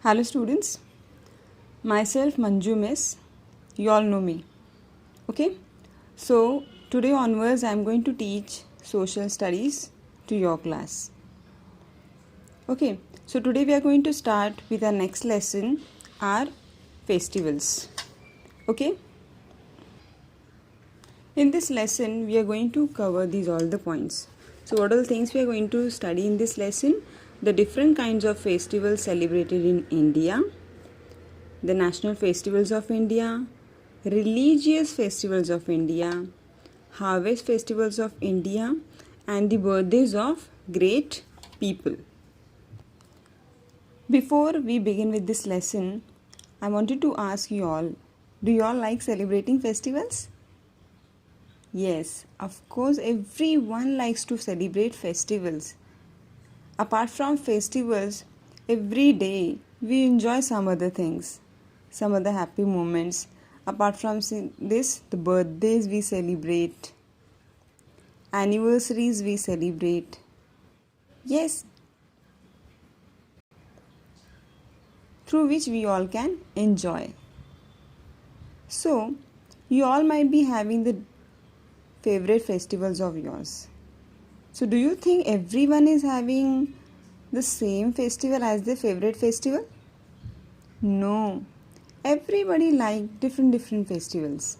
Hello students, myself Manju Miss, you all know me. Okay, so today onwards I am going to teach social studies to your class. Okay, so today we are going to start with our next lesson, our festivals. Okay, in this lesson we are going to cover these all the points. So what are the things we are going to study in this lesson? The different kinds of festivals celebrated in India, the national festivals of India, religious festivals of India, harvest festivals of India, and the birthdays of great people. Before we begin with this lesson, I wanted to ask you all, do you all like celebrating festivals? Yes, of course, everyone likes to celebrate festivals. Apart from festivals, every day we enjoy some other things, some other happy moments. Apart from this, the birthdays we celebrate, anniversaries we celebrate. Yes, through which we all can enjoy. So, you all might be having the favorite festivals of yours. So, do you think everyone is having the same festival as their favorite festival? No. Everybody like different festivals.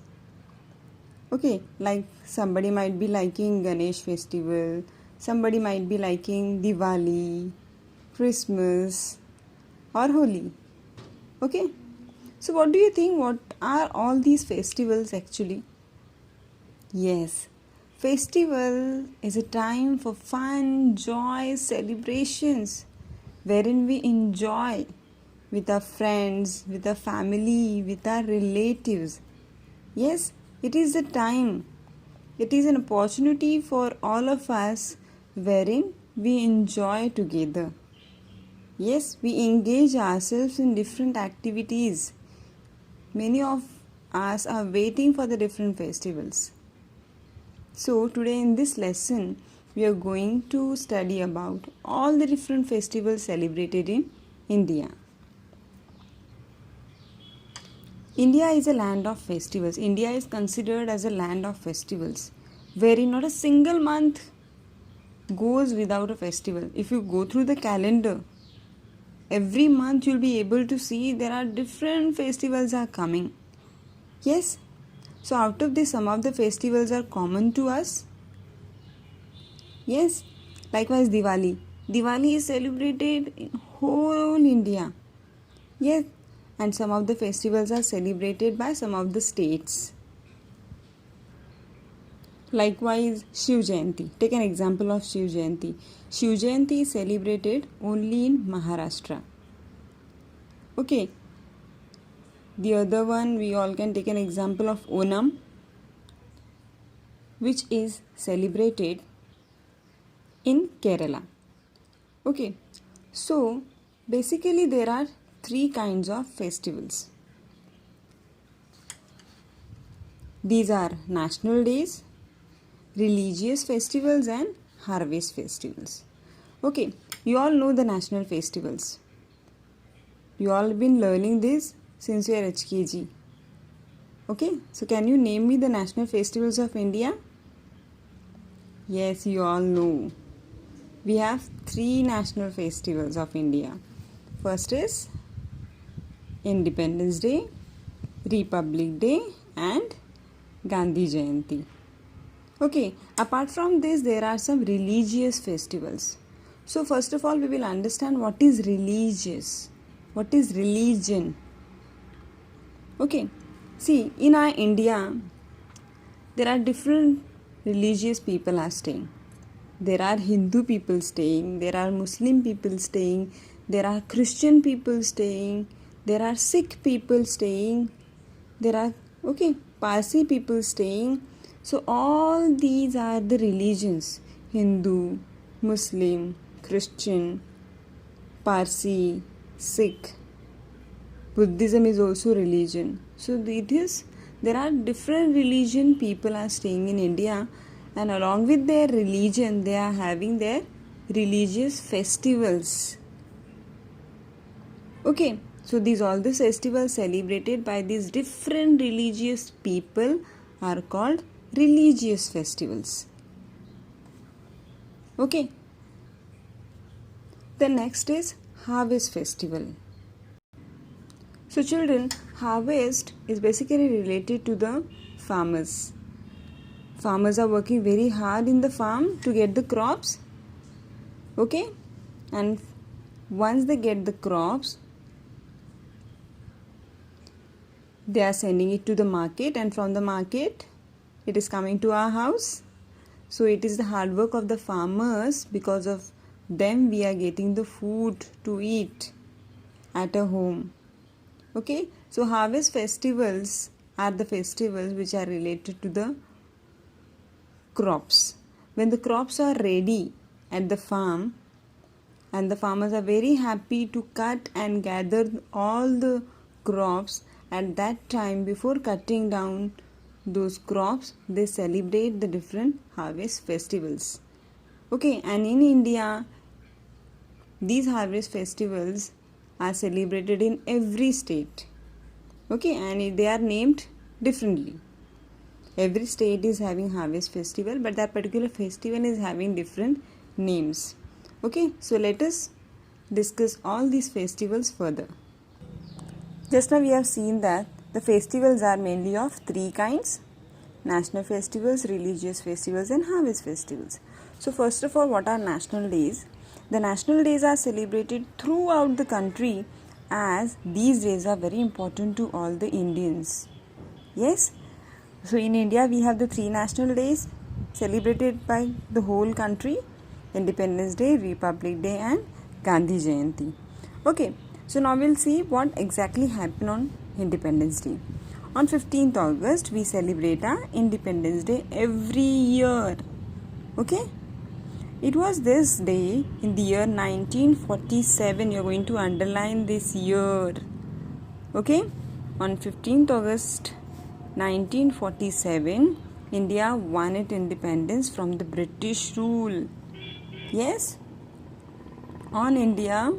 Okay, like somebody might be liking Ganesh festival, somebody might be liking Diwali, Christmas, or Holi. Okay, so what do you think? What are all these festivals actually? Yes, festival is a time for fun, joy, celebrations, wherein we enjoy with our friends, with our family, with our relatives. Yes, it is a time. It is an opportunity for all of us wherein we enjoy together. Yes, we engage ourselves in different activities. Many of us are waiting for the different festivals. So, today in this lesson, we are going to study about all the different festivals celebrated in India. India is a land of festivals. India is considered as a land of festivals, wherein not a single month goes without a festival. If you go through the calendar, every month you'll be able to see there are different festivals are coming. Yes, so out of this, some of the festivals are common to us. Yes, likewise Diwali. Diwali is celebrated in whole India. Yes, and some of the festivals are celebrated by some of the states. Likewise, Shiv Jayanti. Take an example of Shiv Jayanti. Shiv Jayanti is celebrated only in Maharashtra. Okay. The other one, we all can take an example of Onam, which is celebrated in Kerala. Okay. So, basically there are three kinds of festivals. These are national days, religious festivals, and harvest festivals. Okay, you all know the national festivals. You all have been learning this since you are HKG. Okay, so can you name me the national festivals of India? Yes, you all know. We have three national festivals of India. First is Independence Day, Republic Day, and Gandhi Jayanti. Okay, apart from this, there are some religious festivals. So, first of all, we will understand what is religious. What is religion? Okay, see, in our India, there are different religious people are staying. There are Hindu people staying, there are Muslim people staying, there are Christian people staying, there are Sikh people staying, there are, Parsi people staying. So, all these are the religions: Hindu, Muslim, Christian, Parsi, Sikh. Buddhism is also religion. So, there are different religion people are staying in India, and along with their religion, they are having their religious festivals. Okay, so these all the festivals celebrated by these different religious people are called religious festivals. Okay, the next is harvest festival. So children, harvest is basically related to the farmers. Farmers are working very hard in the farm to get the crops. Okay, and once they get the crops, they are sending it to the market, and from the market it is coming to our house. So it is the hard work of the farmers. Because of them we are getting the food to eat at a home. Okay, so harvest festivals are the festivals which are related to the crops. When the crops are ready at the farm, and the farmers are very happy to cut and gather all the crops, at that time before cutting down those crops they celebrate the different harvest festivals. Okay, and in India these harvest festivals are celebrated in every state. Okay, and they are named differently. Every state is having harvest festival, but that particular festival is having different names. Okay, so let us discuss all these festivals further. Just now we have seen that the festivals are mainly of three kinds: national festivals, religious festivals, and harvest festivals. So first of all, what are national days? The national days are celebrated throughout the country, as these days are very important to all the Indians. Yes, so in India we have the three national days celebrated by the whole country: Independence Day, Republic Day, and Gandhi Jayanti. Okay, so now we'll see what exactly happened on Independence Day. On 15th August we celebrate our Independence Day every year. Okay, it was this day in the year 1947. You're going to underline this year. Okay, on 15th August 1947, India won its independence from the British rule. Yes, on India,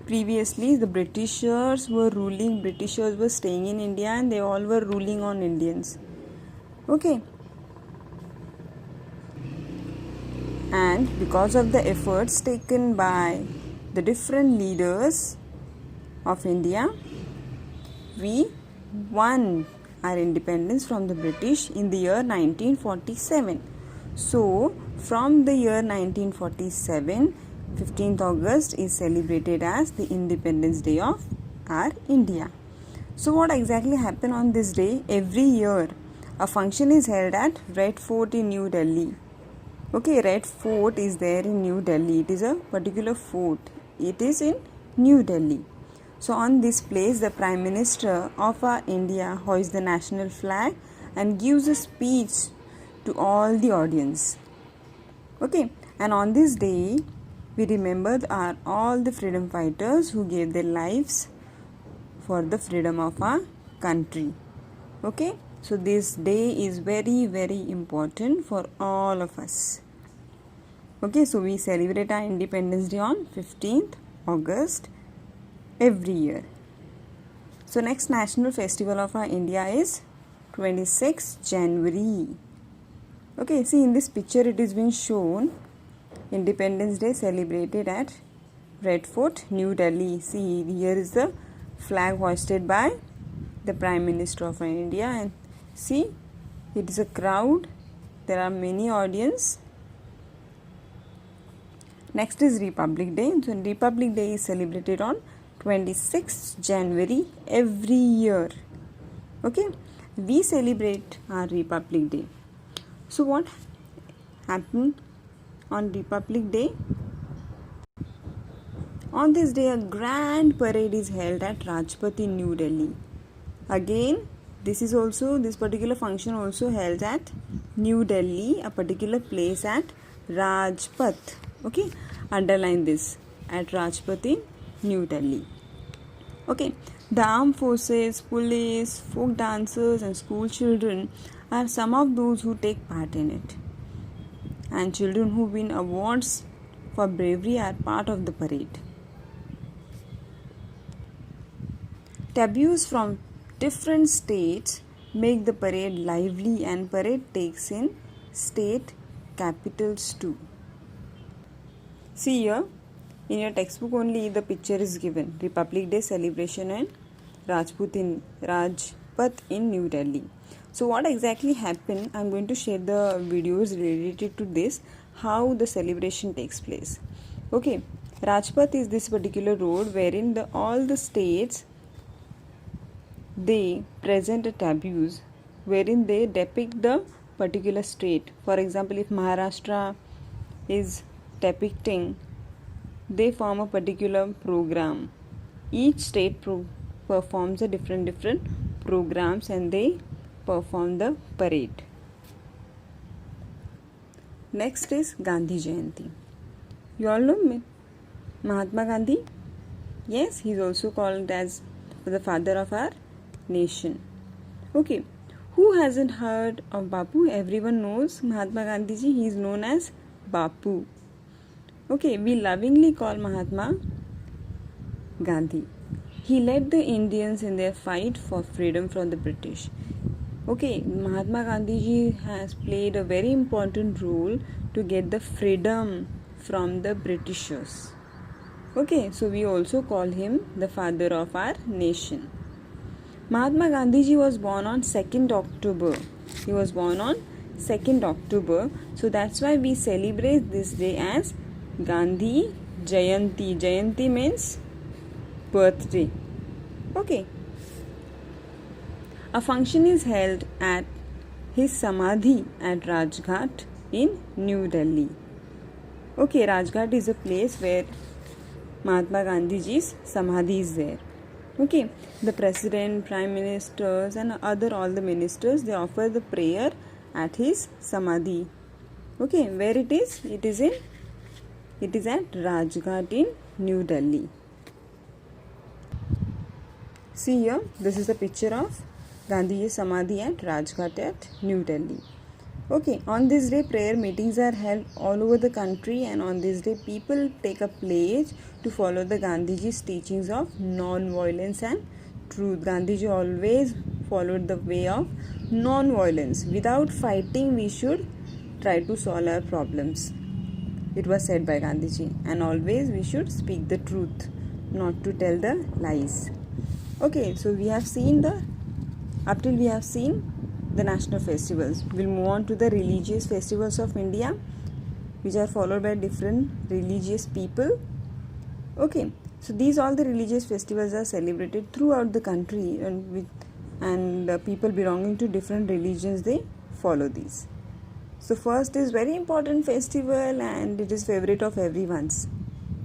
previously the Britishers were ruling. Britishers were staying in India and they all were ruling on Indians. Okay, and because of the efforts taken by the different leaders of India, we won our independence from the British in the year 1947. So from the year 1947, 15th August is celebrated as the Independence Day of our India. So what exactly happened on this day? Every year a function is held at Red Fort in New Delhi. Okay, Red Fort is there in New Delhi. It is a particular fort. It is in New Delhi. So on this place, the Prime Minister of our India hoists the national flag and gives a speech to all the audience. Okay, and on this day, we remember all the freedom fighters who gave their lives for the freedom of our country. Okay, so this day is very, very important for all of us. Okay, so we celebrate our Independence Day on 15th August every year. So next national festival of our India is 26th January. Okay, see in this picture it is being shown Independence Day celebrated at Red Fort, New Delhi. See, here is the flag hoisted by the Prime Minister of India, and see, it is a crowd. There are many audience. Next is Republic Day. So Republic Day is celebrated on 26th January every year. Okay, we celebrate our Republic Day. So what happened on Republic Day? On this day, a grand parade is held at Rajpath in New Delhi. Again, this particular function also held at New Delhi, a particular place at Rajpath. Okay, underline this, at Rajpath in New Delhi. Okay, the armed forces, police, folk dancers, and school children are some of those who take part in it. And children who win awards for bravery are part of the parade. Taboos from different states make the parade lively, and parade takes in state capitals too. See here, in your textbook only the picture is given, Republic Day celebration and Rajpath in New Delhi. So what exactly happened, I'm going to share the videos related to this, how the celebration takes place. Okay, Rajpath is this particular road wherein all the states, they present a taboos wherein they depict the particular state. For example, if Maharashtra is depicting, they form a particular program. Each state performs a different programs, and they perform the parade. Next is Gandhi Jayanti. You all know Mahatma Gandhi? Yes, he is also called as the father of our nation. Okay, who hasn't heard of Bapu? Everyone knows Mahatma Gandhi ji. He is known as Bapu. Okay, we lovingly call Mahatma Gandhi. He led the Indians in their fight for freedom from the British. Okay, Mahatma Gandhi ji has played a very important role to get the freedom from the Britishers. Okay, so we also call him the father of our nation. Mahatma Gandhi ji was born on 2nd October. He was born on 2nd October. So that's why we celebrate this day as Gandhi Jayanti. Jayanti means birthday. Okay. A function is held at his Samadhi at Rajghat in New Delhi. Okay, Rajghat is a place where Mahatma Gandhi ji's Samadhi is there. Okay, the president, prime ministers and all the ministers, they offer the prayer at his Samadhi. Okay, where it is? It is at Rajghat in New Delhi. See here, this is the picture of Gandhiji's Samadhi at Rajghat at New Delhi. Okay, on this day prayer meetings are held all over the country, and on this day people take a pledge to follow the Gandhiji's teachings of non-violence and truth. Gandhiji always followed the way of non-violence. Without fighting, we should try to solve our problems. It was said by Gandhiji, and always we should speak the truth, not to tell the lies. Okay, so we have seen the national festivals. We'll move on to the religious festivals of India, which are followed by different religious people. Okay, so these all the religious festivals are celebrated throughout the country, and people belonging to different religions, they follow these. So first is very important festival, and it is favorite of everyone's,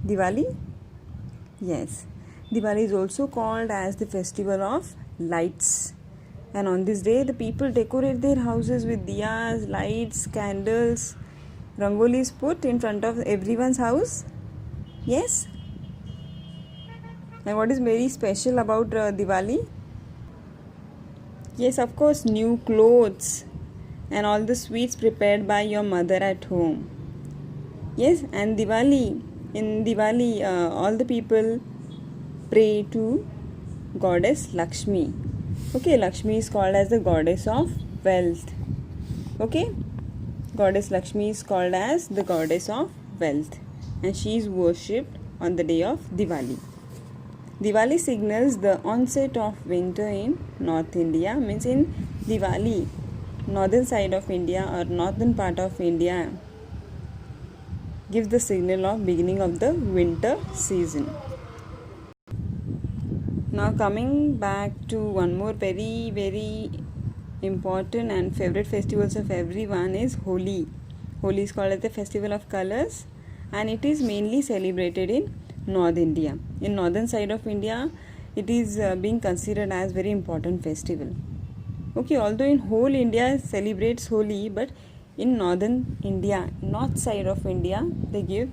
Diwali. Yes, Diwali is also called as the festival of lights. And on this day, the people decorate their houses with diyas, lights, candles. Rangoli is put in front of everyone's house. Yes. And what is very special about Diwali? Yes, of course, new clothes and all the sweets prepared by your mother at home. Yes, and in Diwali, all the people pray to goddess Lakshmi. Okay, Lakshmi is called as the goddess of wealth. Okay, goddess Lakshmi is called as the goddess of wealth, and she is worshipped on the day of Diwali. Diwali signals the onset of winter in North India. Means in Diwali, northern side of India or northern part of India gives the signal of beginning of the winter season. Now coming back to one more very, very important and favorite festivals of everyone is Holi. Holi is called as the festival of colors, and it is mainly celebrated in North India. In northern side of India, it is being considered as very important festival. Okay, although in whole India celebrates Holi, but in northern India, north side of India, they give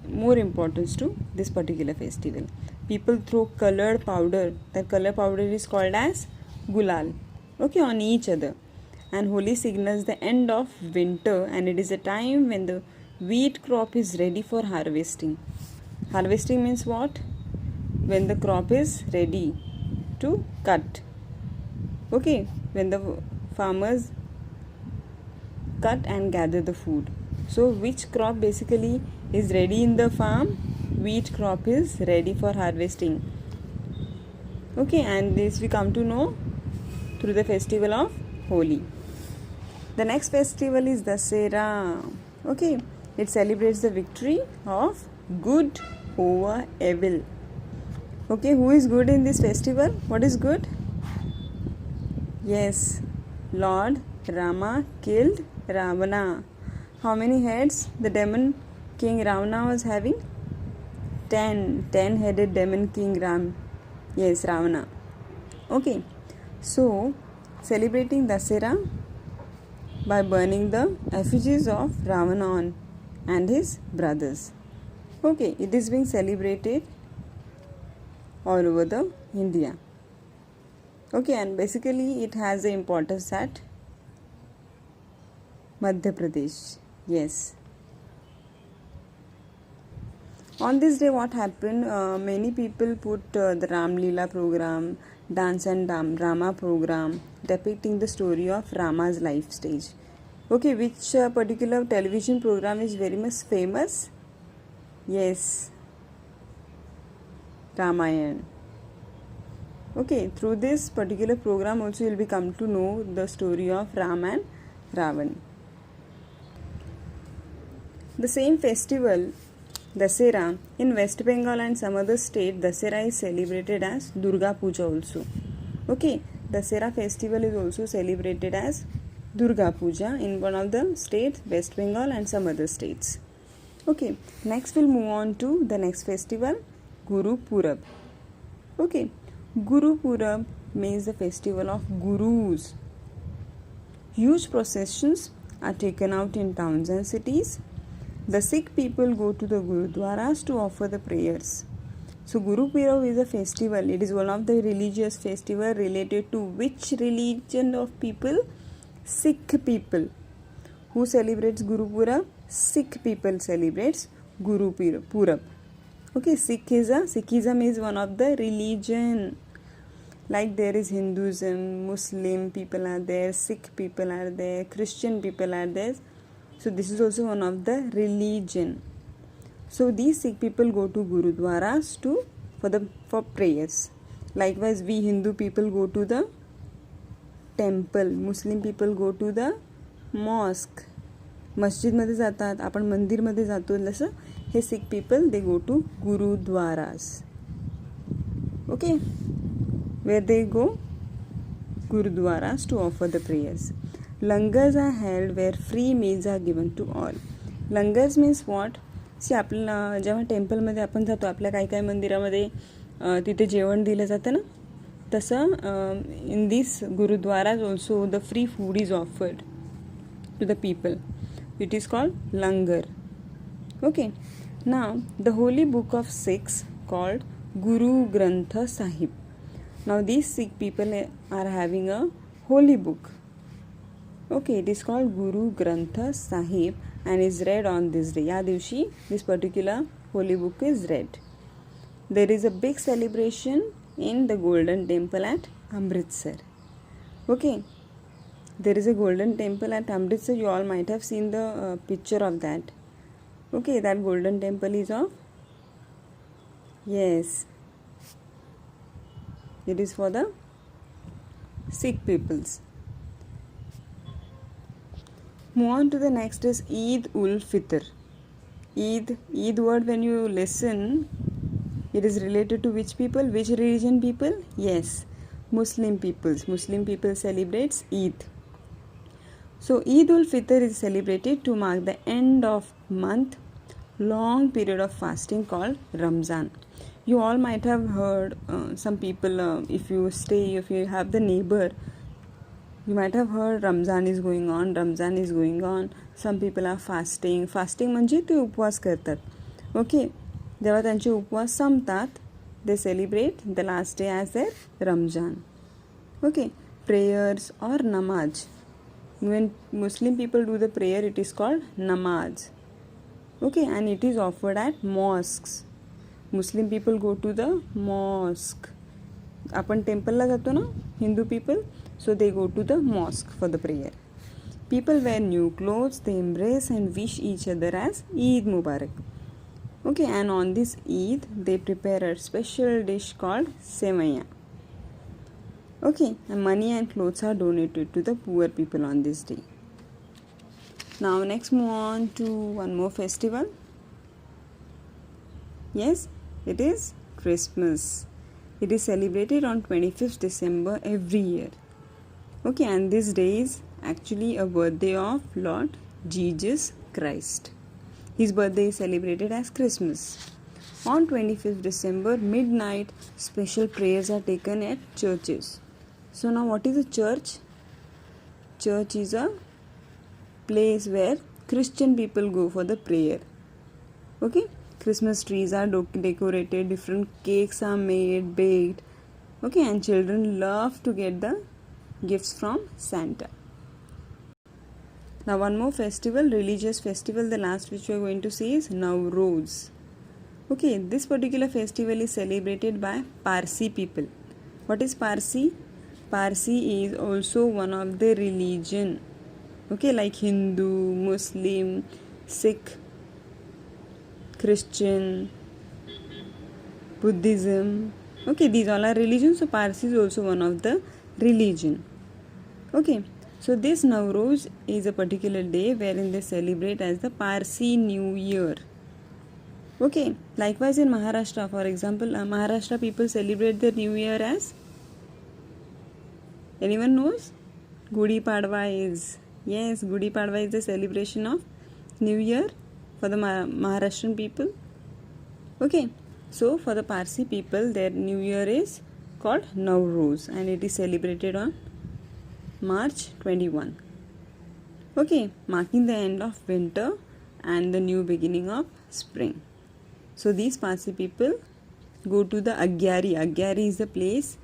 more importance to this particular festival. People throw colored powder. The color powder is called as gulal. Okay, on each other. And Holi signals the end of winter, and it is a time when the wheat crop is ready for harvesting. Harvesting means what? When the crop is ready to cut. Okay, when the farmers cut and gather the food. So which crop basically is ready in the farm? Wheat crop is ready for harvesting. Okay, and this we come to know through the festival of Holi. The next festival is Dasera. Okay, it celebrates the victory of good over evil. Okay, who is good in this festival? What is good? Yes, Lord Rama killed Ravana. How many heads the demon king Ravana was having? 10. 10-headed demon king Ram. Yes, Ravana. Okay, so celebrating Dasera by burning the effigies of Ravana and his brothers. Okay, it is being celebrated all over the India. Okay, and basically it has the importance at Madhya Pradesh. Yes. On this day, what happened? Many people put the Ram Leela program, Dance and Drama program, depicting the story of Rama's life stage. Okay, which particular television program is very much famous? Yes, Ramayan. Okay, through this particular program also you will become to know the story of Ram and Ravan. The same festival, Dasera, in West Bengal and some other state, Dasera is celebrated as Durga Puja also. Okay, Dasera festival is also celebrated as Durga Puja in one of the states, West Bengal and some other states. Okay, next we'll move on to the next festival, Guru Purab. Okay, Guru Purab means the festival of Gurus. Huge processions are taken out in towns and cities. The Sikh people go to the Gurudwaras to offer the prayers. So Guru Purab is a festival. It is one of the religious festival related to which religion of people? Sikh people. Who celebrates Guru Purab? Sikh people celebrates Guru Purab. Okay, Sikhism is one of the religion. Like there is Hinduism, Muslim people are there, Sikh people are there, Christian people are there. So this is also one of the religion. So these Sikh people go to Gurudwaras for prayers. Likewise, we Hindu people go to the temple. Muslim people go to the mosque. मस्जिद मध्ये जातात, आपण मंदिर मध्ये जातो. जसं हे Sikh people they go to Gurudwaras. Okay, where they go? Gurudwaras to offer the prayers. Langars are held where free meals are given to all. Langars means what? सी आपल्याला जेव्हा टेम्पलमध्ये आपण जातो, आपल्या काही काही मंदिरामध्ये तिथे जेवण दिलं जातं ना, तसं in this gurdwaras also the free food is offered to the people. It is called langar. Okay, now the holy book of Sikhs called Guru Granth Sahib. Now these Sikh people are having a holy book. Okay, it is called Guru Granth Sahib and is read on this day. Ya divshi this particular holy book is read. There is a big celebration in the Golden Temple at Amritsar. Okay, there is a golden temple at Amritsar. You all might have seen the picture of that. Okay, that golden temple is of, yes, it is for the Sikh peoples. Move on to the next is Eid ul Fitr. Eid word when you listen, it is related to which people, which religion people? Yes, Muslim peoples. Muslim people celebrates Eid. So Eid ul Fitr is celebrated to mark the end of month long period of fasting called Ramzan. You all might have heard some people, if you have the neighbor, you might have heard Ramzan is going on. Some people are fasting. Fasting म्हणजे ते उपवास करतात. Okay, जेव्हा त्यांचे उपवास संपतात, they celebrate the last day as their Ramzan. Okay, prayers or namaz. When Muslim people do the prayer, it is called namaz. Okay, and it is offered at mosques. Muslim people go to the mosque. आपण टेम्पलला जातो ना Hindu people, so they go to the mosque for the prayer. People wear new clothes, they embrace and wish each other as Eid Mubarak. Okay, and on this Eid, they prepare a special dish called Sevaiya. Okay, and money and clothes are donated to the poor people on this day. Now, next move on to one more festival. Yes, it is Christmas. It is celebrated on 25th December every year. Okay, and this day is actually a birthday of Lord Jesus Christ. His birthday is celebrated as Christmas. On 25th December midnight, special prayers are taken at churches. So now what is a church? Church is a place where Christian people go for the prayer. Okay, Christmas trees are decorated, different cakes are made, baked. Okay, and children love to get the gifts from Santa. Now one more festival, religious festival, the last which we are going to see is Nowruz. Okay, this particular festival is celebrated by Parsi people. What is Parsi? Parsi is also one of the religion. Okay, like Hindu, Muslim, Sikh, Christian, Buddhism. Okay, these all are religions, so Parsi is also one of the religion. Okay, so this Nowruz is a particular day wherein they celebrate as the Parsi New Year. Okay, likewise in Maharashtra, for example, Maharashtra people celebrate the New Year as, anyone knows? Gudi Padwa is, yes, Gudi Padwa is the celebration of New Year for the Maharashtrian people. Okay, so for the Parsi people, their New Year is called Nowruz and it is celebrated on March 21. Okay, marking the end of winter and the new beginning of spring. So these Parsi people go to the Agyari. Agyari is the place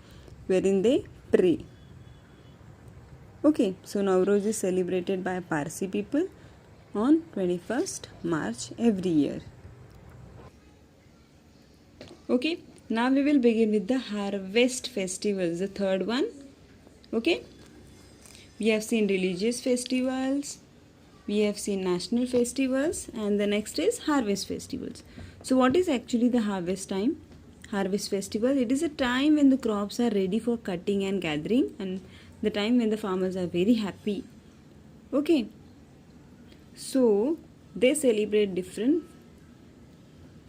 wherein they pray. Okay, so Nowruz is celebrated by Parsi people on 21st March every year. Okay, now we will begin with the harvest festivals, the third one. Okay, we have seen religious festivals, we have seen national festivals, and the next is harvest festivals. So what is actually the harvest time? Harvest festival, it is a time when the crops are ready for cutting and gathering, and the time when the farmers are very happy. Okay, so they celebrate different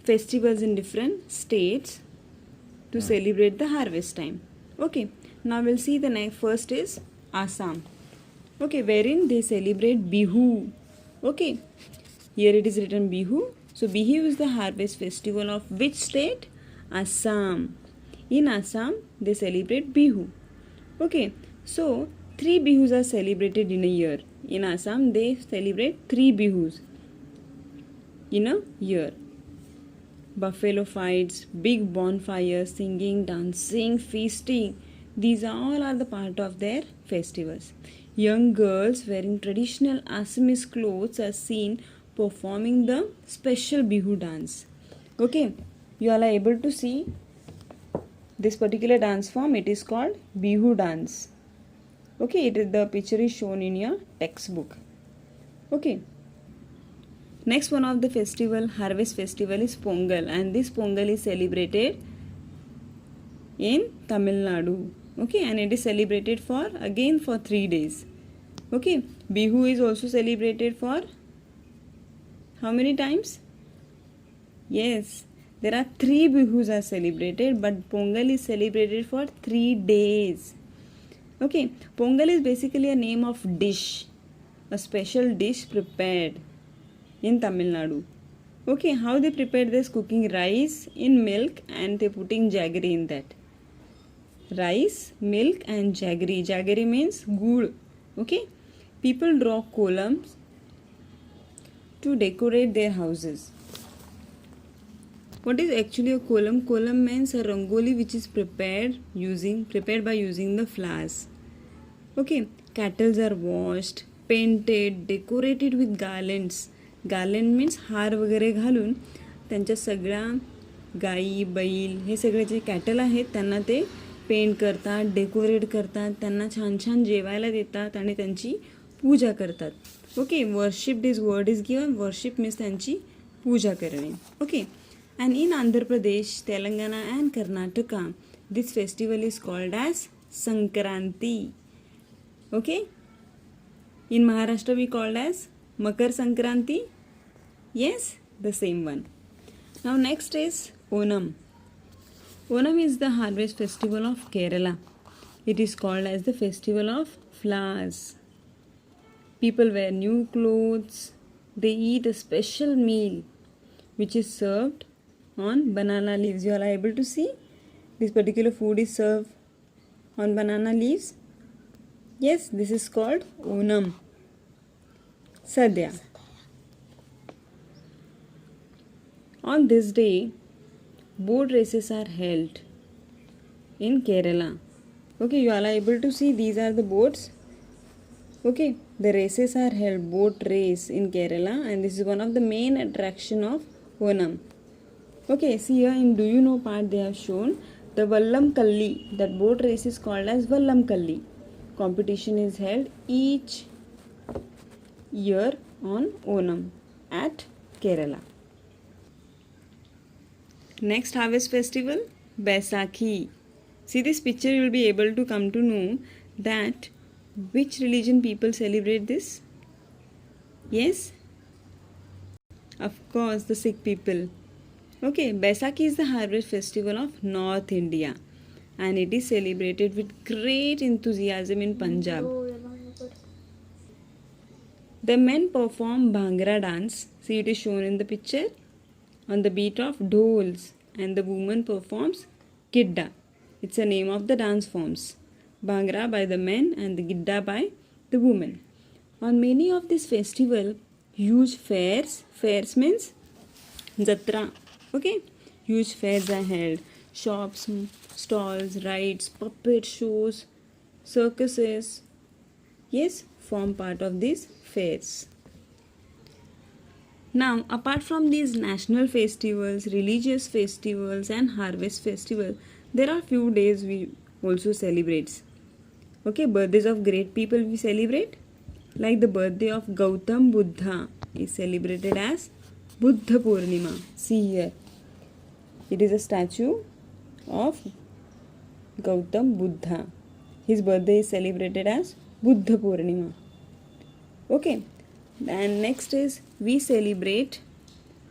festivals in different states to celebrate the harvest time. Okay, now we'll see the next. First is Assam. Okay, wherein they celebrate Bihu. Okay, here it is written Bihu. So Bihu is the harvest festival of which state? Assam. In Assam, they celebrate Bihu. Okay, so 3 Bihus are celebrated in a year. In Assam, they celebrate 3 Bihus in a year. Buffalo fights, big bonfires, singing, dancing, feasting. These all are the part of their festivals. Young girls wearing traditional Assamese clothes are seen performing the special Bihu dance. Okay, you all are able to see this particular dance form. It is called Bihu dance. Okay, the picture is shown in your textbook. Okay, next one of the festival, harvest festival, is Pongal, and this Pongal is celebrated in Tamil Nadu. Okay, and it is celebrated for 3 days. Okay, Bihu is also celebrated for how many times? Yes, there are 3 Bihus are celebrated, but Pongal is celebrated for 3 days. Okay, Pongal is basically a name of dish, a special dish prepared in Tamil Nadu. Okay, how they prepare this? Cooking rice in milk and they putting jaggery in that. Rice, milk and jaggery. Jaggery means good. Okay, people draw columns to decorate their houses. What is actually a column? Column means a rangoli which is prepared by using the flowers. Okay, kettles are washed, painted, decorated with garlands. Garland means हार वगैरे घालून त्यांच्या सगळ्या गाई बैल हे सगळे जे cattle आहेत त्यांना ते पेंट करतात, डेकोरेट करतात, त्यांना छान छान जेवायला देतात आणि त्यांची पूजा करतात. Okay, worship this word is given. Worship means त्यांची पूजा करणे. Okay, and in Andhra Pradesh, Telangana and Karnataka this festival is called as Sankranti. Okay, in Maharashtra we called as Makar Sankranti. Yes, the same one. Now next is Onam. Onam is the harvest festival of Kerala. It is called as the festival of flowers. People wear new clothes. They eat a special meal which is served on banana leaves. You are able to see this particular food is served on banana leaves. Yes, this is called Onam. Sadhya. On this day, boat races are held in Kerala. Okay, you are able to see these are the boats. Okay, the races are held, boat race in Kerala, and this is one of the main attraction of Onam. Okay, see here in Do You Know part they have shown the Vallam Kalli. That boat race is called as Vallam Kalli. Competition is held each year on Onam at Kerala. Next harvest festival, Baisakhi. See this picture, you will be able to come to know that which religion people celebrate this. Yes, of course, the Sikh people. Okay, Baisakhi is the harvest festival of North India and it is celebrated with great enthusiasm in Punjab. The men perform Bhangra dance. See, it is shown in the picture on the beat of dhols, and the woman performs Gidda. It's a name of the dance forms. Bhangra by the men and the Gidda by the women. On many of this festival, huge fairs means Jatra. Okay, huge fairs are held. Shops, stalls, rides, puppet shows, circuses, yes, form part of these fairs. Now, apart from these national festivals, religious festivals and harvest festival, there are few days we also celebrate. Okay, birthdays of great people we celebrate. Like the birthday of Gautam Buddha is celebrated as Buddha Purnima. See here, it is a statue of Gautam Buddha. His birthday is celebrated as Buddha Purnima. Okay, and next is we celebrate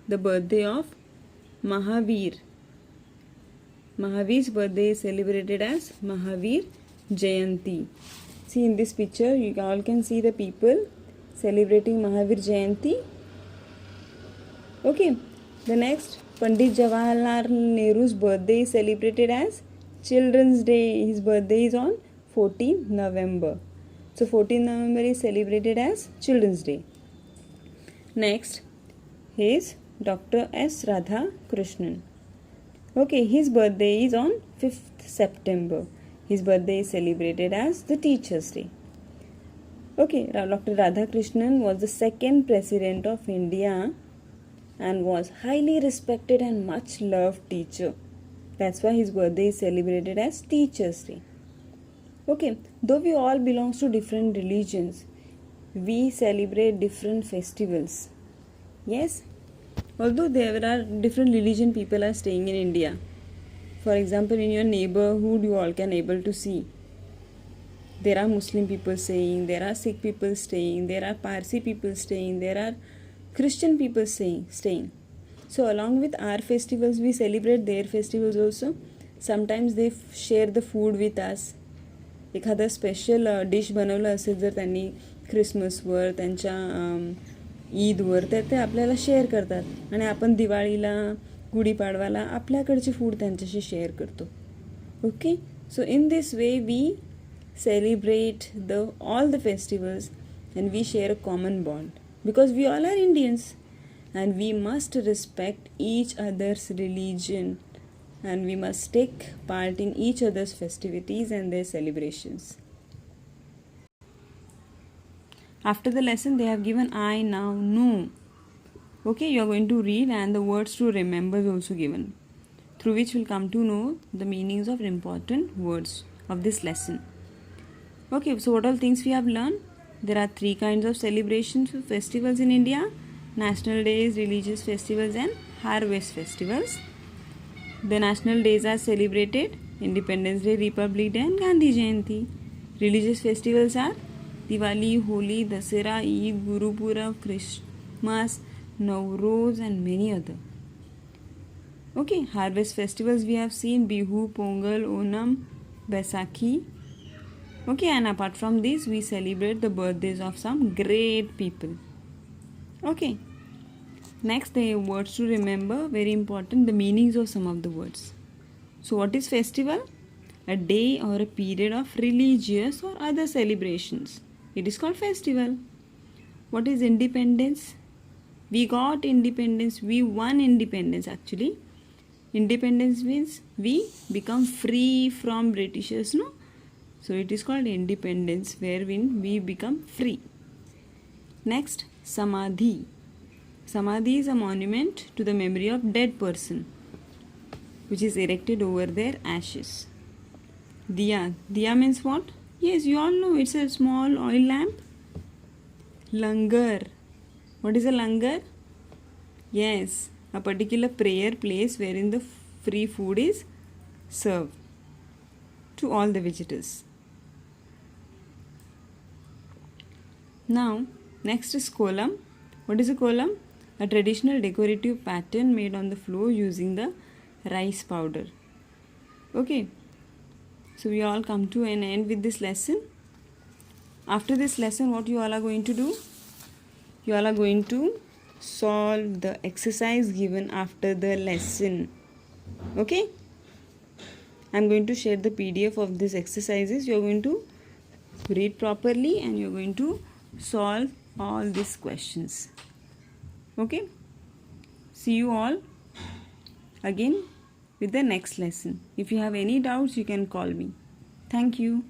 the birthday of Mahavir. Mahavir's birthday is celebrated as Mahavir Jayanti. See in this picture, you all can see the people celebrating Mahavir Jayanti. Okay, the next, Pandit Jawaharlal Nehru's birthday is celebrated as Children's Day. His birthday is on 14th November. So 14th November is celebrated as Children's Day. Next is Dr. S. Radha Krishnan. Okay, his birthday is on 5th September. His birthday is celebrated as the Teacher's Day. Okay, Dr. Radha Krishnan was the second president of India and was highly respected and much loved teacher. That's why his birthday is celebrated as Teacher's Day. Okay, though we all belong to different religions, we celebrate different festivals. Yes, although there are different religion people are staying in India. For example, in your neighborhood, you all can able to see there are Muslim people staying, there are Sikh people staying, there are Parsi people staying, there are Christian people staying. So along with our festivals, we celebrate their festivals also. Sometimes they share the food with us. एखादा special dish बनवलं असेल जर त्यांनी ख्रिसमसवर, त्यांच्या ईदवर, तर ते आपल्याला share करतात आणि आपण दिवाळीला, गुढीपाडवाला आपल्याकडचे फूड त्यांच्याशी शेअर करतो. Okay, so in this way we celebrate all the festivals and we share a common bond because we all are Indians and we must respect each others religion and we must take part in each other's festivities and their celebrations. After the lesson, they have given I now know. Okay, you are going to read and the words to remember is also given. through which we'll come to know the meanings of important words of this lesson. Okay, so what all things we have learned? There are 3 kinds of celebrations of festivals in India: national days, religious festivals, and harvest festivals. The national days are celebrated: Independence Day, Republic Day, and Gandhi Jayanti. Religious festivals are Diwali, Holi, Dasera, Eid, Guru Purab, Christmas, Nowruz, and many other. Okay, harvest festivals we have seen: Bihu, Pongal, Onam, Baisakhi. Okay, and apart from this, we celebrate the birthdays of some great people. Okay, next, the words to remember, very important, the meanings of some of the words. So, what is festival? A day or a period of religious or other celebrations. It is called festival. What is independence? We got independence. We won independence actually. Independence means we become free from Britishers, no? So it is called independence, wherein we become free. Next, Samadhi. Samadhi is a monument to the memory of dead person, which is erected over their ashes. Diya. Diya means what? Yes, you all know, it's a small oil lamp. Langar. What is a langar? Yes, a particular prayer place wherein the free food is served to all the visitors. Now, next is kolam. What is a kolam? A traditional decorative pattern made on the floor using the rice powder. Okay, so we all come to an end with this lesson. After this lesson, what you all are going to do? You all are going to solve the exercise given after the lesson. Okay, I'm going to share the PDF of these exercises. You're going to read properly and you're going to solve all these questions. Okay, see you all again with the next lesson. If you have any doubts, you can call me. Thank you.